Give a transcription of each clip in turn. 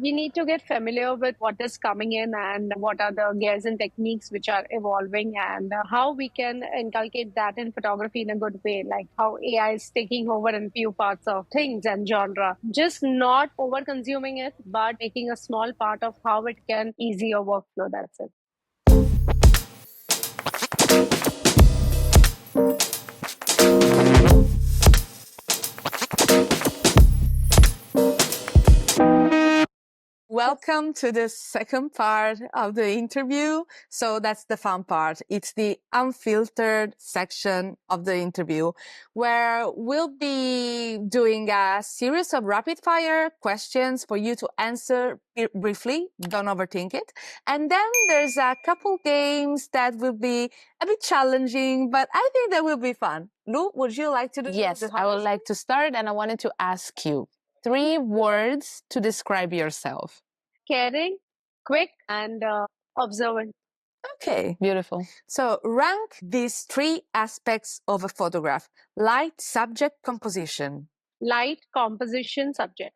we need to get familiar with what is coming in and what are the gears and techniques which are evolving, and how we can inculcate that in photography in a good way, like how AI is taking over in few parts of things and genre. Just not over consuming it, but making a small part of how it can ease your workflow. That's it. Welcome to the second part of the interview. So that's the fun part. It's the unfiltered section of the interview where we'll be doing a series of rapid fire questions for you to answer briefly. Don't overthink it. And then there's a couple games that will be a bit challenging, but I think that will be fun. Lou, would you like to do Yes, I would like to start, and I wanted to ask you 3 words to describe yourself. Caring, quick, and observant. Okay. Beautiful. So rank these 3 aspects of a photograph: light, subject, composition. Light, composition, subject.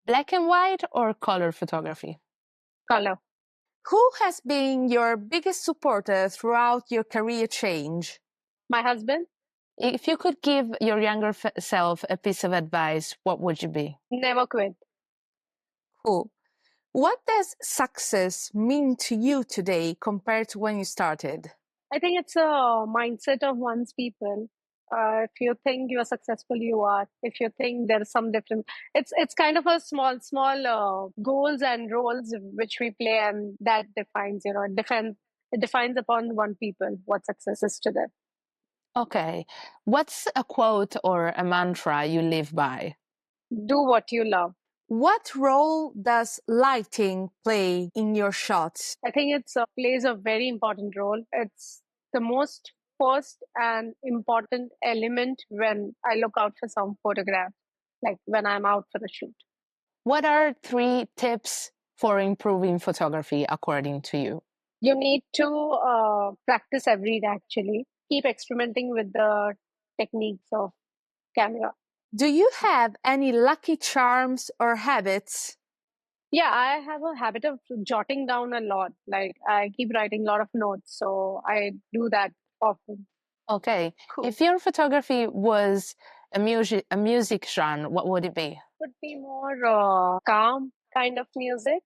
Black and white or color photography? Color. Who has been your biggest supporter throughout your career change? My husband. If you could give your younger self a piece of advice, what would you be? Never quit. Cool. What does success mean to you today compared to when you started? I think it's a mindset of one's people. If you think you are successful, you are. If you think there's some different, it's kind of a small goals and roles which we play, and that defines, it defines upon one people what success is to them. Okay. What's a quote or a mantra you live by? Do what you love. What role does lighting play in your shots? I think it plays a very important role. It's the most first and important element when I look out for some photograph, like when I'm out for a shoot. What are 3 tips for improving photography according to you? You need to practice every day, actually. Keep experimenting with the techniques of camera. Do you have any lucky charms or habits? Yeah, I have a habit of jotting down a lot. Like I keep writing a lot of notes, so I do that often. Okay. Cool. If your photography was a music genre, what would it be? Would be more calm kind of music.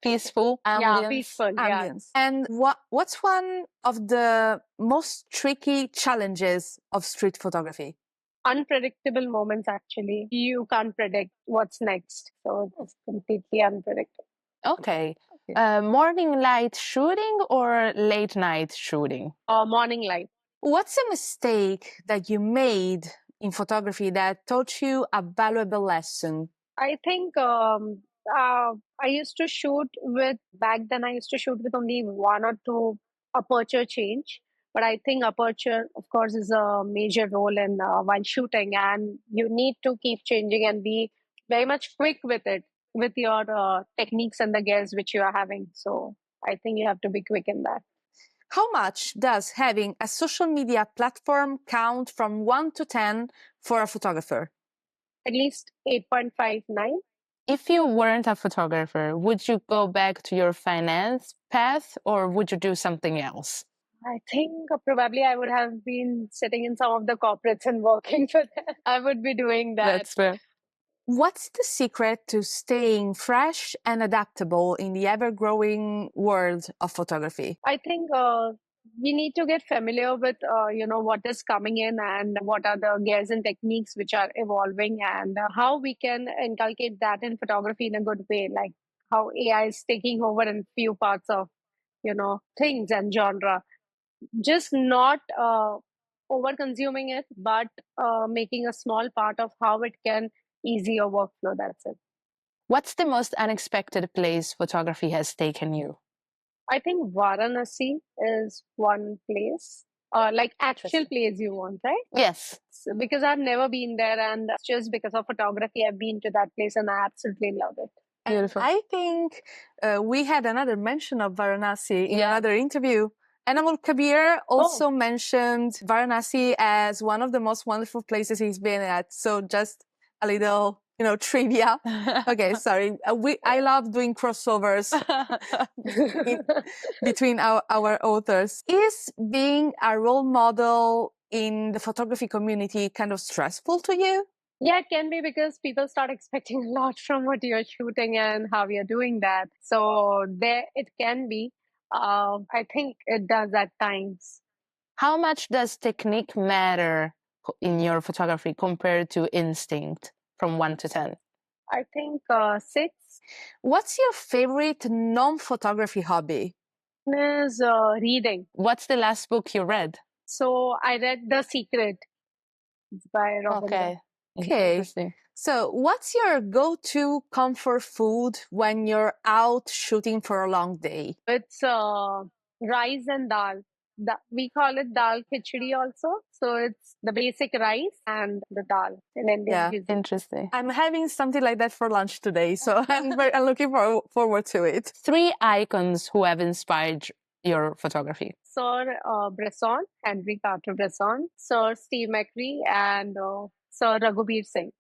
Peaceful, Yeah, ambience? peaceful. Yeah. Ambience. And what's one of the most tricky challenges of street photography? Unpredictable moments, actually. You can't predict what's next. So it's completely unpredictable. Okay. Morning light shooting or late night shooting? Morning light. What's a mistake that you made in photography that taught you a valuable lesson? I think I used to shoot with, back then, I used to shoot with only 1 or 2 aperture change. But I think aperture, of course, is a major role in while shooting, and you need to keep changing and be very much quick with it, with your techniques and the gears which you are having. So I think you have to be quick in that. How much does having a social media platform count from 1 to 10 for a photographer? At least 8.59. If you weren't a photographer, would you go back to your finance path or would you do something else? I think probably I would have been sitting in some of the corporates and working for them. I would be doing that. That's fair. What's the secret to staying fresh and adaptable in the ever-growing world of photography? I think we need to get familiar with, what is coming in and what are the gears and techniques which are evolving, and how we can inculcate that in photography in a good way, like how AI is taking over in few parts of, things and genre. Just not over consuming it, but making a small part of how it can ease your workflow. That's it. What's the most unexpected place photography has taken you? I think Varanasi is one place, like actual place you want, right? Yes. Because I've never been there, and just because of photography, I've been to that place and I absolutely love it. Beautiful. I think we had another mention of Varanasi in Yeah. another interview. Anamol Kabir also mentioned Varanasi as one of the most wonderful places he's been at. So just a little trivia. Okay, sorry. I love doing crossovers between our authors. Is being a role model in the photography community kind of stressful to you? Yeah, it can be because people start expecting a lot from what you're shooting and how you're doing that. So there it can be. I think it does at times. How much does technique matter in your photography compared to instinct from 1 to 10? I think 6 What's your favorite non-photography hobby? is reading. What's the last book you read? So I read The Secret. It's by Robin. Okay. Interesting. So what's your go-to comfort food when you're out shooting for a long day? It's rice and dal. We call it dal khichdi also. So it's the basic rice and the dal in Indian Yeah. cuisine. Interesting. I'm having something like that for lunch today, so I'm looking forward to it. 3 icons who have inspired your photography. Sir Bresson, Henri Cartier-Bresson, Sir Steve McCurry, and Sir Raghu Singh.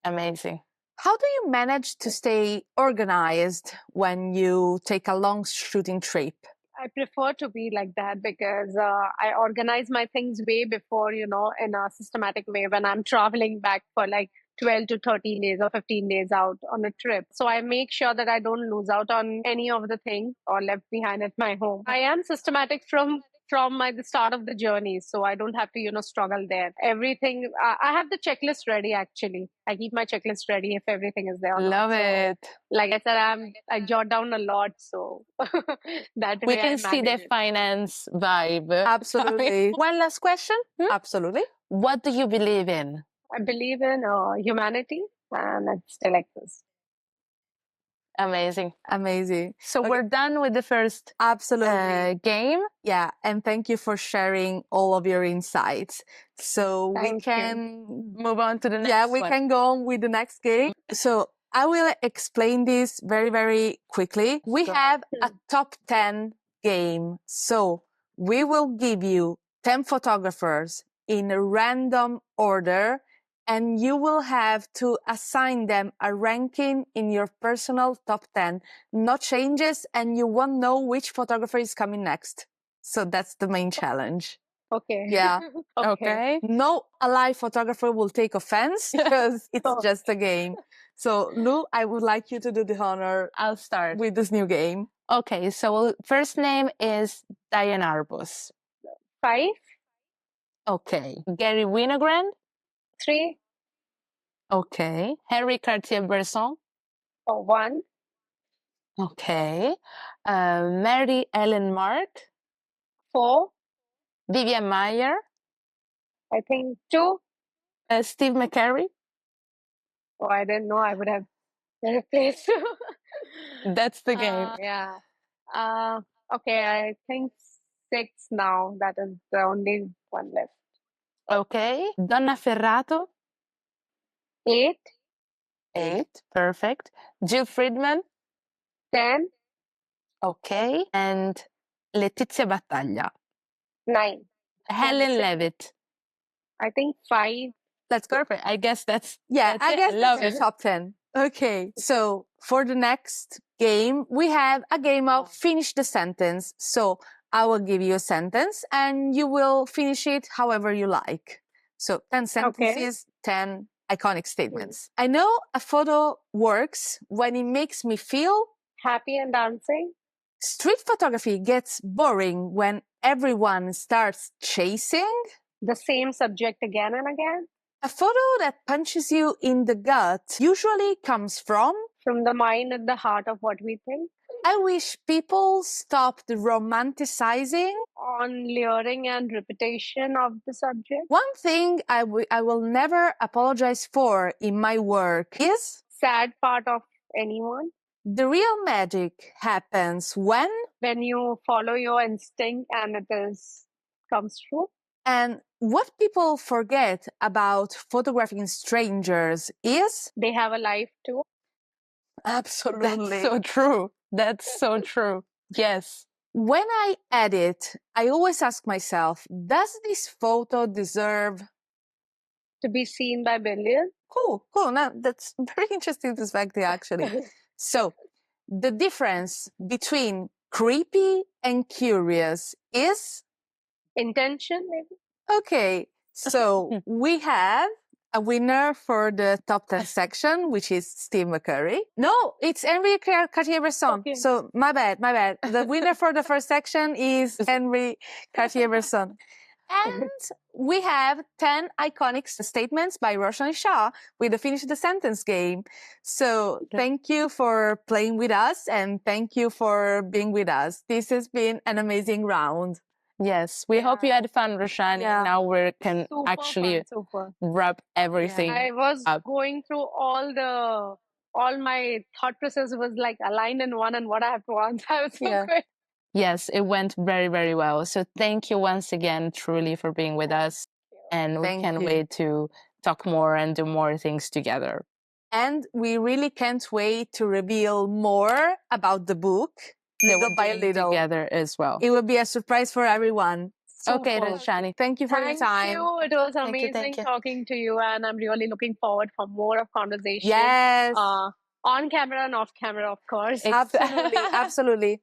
Amazing. How do you manage to stay organized when you take a long shooting trip? I prefer to be like that because I organize my things way before, in a systematic way when I'm traveling back for like 12 to 13 days or 15 days out on a trip. So I make sure that I don't lose out on any of the things or left behind at my home. I am systematic from the start of the journey, so I don't have to struggle there. Everything I have the checklist ready. Actually, I keep my checklist ready if everything is there. Love it. Like I said, I jot down a lot, so that We way can I see the manage it. finance vibe. Absolutely. One last question. Absolutely. What do you believe in? I believe in humanity, and it still exists. Amazing. Amazing. So Okay. we're done with the first Absolutely. game. Yeah, and thank you for sharing all of your insights. So we Thank you. can move on to the next yeah, we one. can go on with the next game. So I will explain this very, very quickly. We Sure. have a top 10 game. So we will give you 10 photographers in a random order, and you will have to assign them a ranking in your personal top 10. No changes, and you won't know which photographer is coming next. So that's the main challenge. Okay. Yeah. Okay. No alive photographer will take offense because it's Oh. just a game. So, Lou, I would like you to do the honor I'll start. with this new game. Okay, so first name is Diane Arbus. 5, Okay. Gary Winogrand. 3, Okay. Henri Cartier-Bresson. or 1, Okay. Mary Ellen Mark. 4, Vivian Meyer. I think 2. Steve McCurry. Oh, I didn't know I would have replaced. That's the game. Yeah. Okay, I think 6 now. That is the only one left. Okay. Donna Ferrato. 8, 8. Perfect. Jill Friedman. 10, Okay. And Letizia Battaglia. 9. Helen Levitt. I think 5. That's perfect. I guess that's Yeah, that's I it. guess Love that's it. your top 10. Okay, so for the next game, we have a game of finish the sentence. So I will give you a sentence and you will finish it however you like. So 10 sentences, 10 iconic statements. I know a photo works when it makes me feel Happy and dancing. street photography gets boring when everyone starts chasing. The same subject again and again. A photo that punches you in the gut usually comes from. From the mind at the heart of what we think. I wish people stopped romanticizing. On layering and repetition of the subject. One thing I will never apologize for in my work is. Sad part of anyone. The real magic happens when you follow your instinct and it comes true. And what people forget about photographing strangers is they have a life too. Absolutely. That's so true. That's so true. Yes. When I edit, I always ask myself, does this photo deserve to be seen by billions. Cool. Now, that's very interesting perspective, actually. So, the difference between creepy and curious is? Intention, maybe? Okay, so we have a winner for the top 10 section, which is Steve McCurry. No, it's Henri Cartier-Bresson. Okay. So my bad. The winner for the first section is Henri Cartier-Bresson. And we have 10 iconic statements by Roshani Shah with the Finish the Sentence game. So thank you for playing with us and thank you for being with us. This has been an amazing round. Yes, we hope you had fun, Roshani. Yeah. Now we can Super actually fun, wrap everything I was up. going through all my thought process was like aligned in one and what I have to answer. I was so good. Yes, it went very, very well. So thank you once again, truly, for being with us. And we can't wait to talk more and do more things together. And we really can't wait to reveal more about the book, little by little, together as well. It will be a surprise for everyone. Okay, Super. Roshani. Thank you for your time. Thank you. It was Thank you, amazing thank you. talking to you, and I'm really looking forward for more of conversation. Yes. On camera and off camera, of course. Absolutely.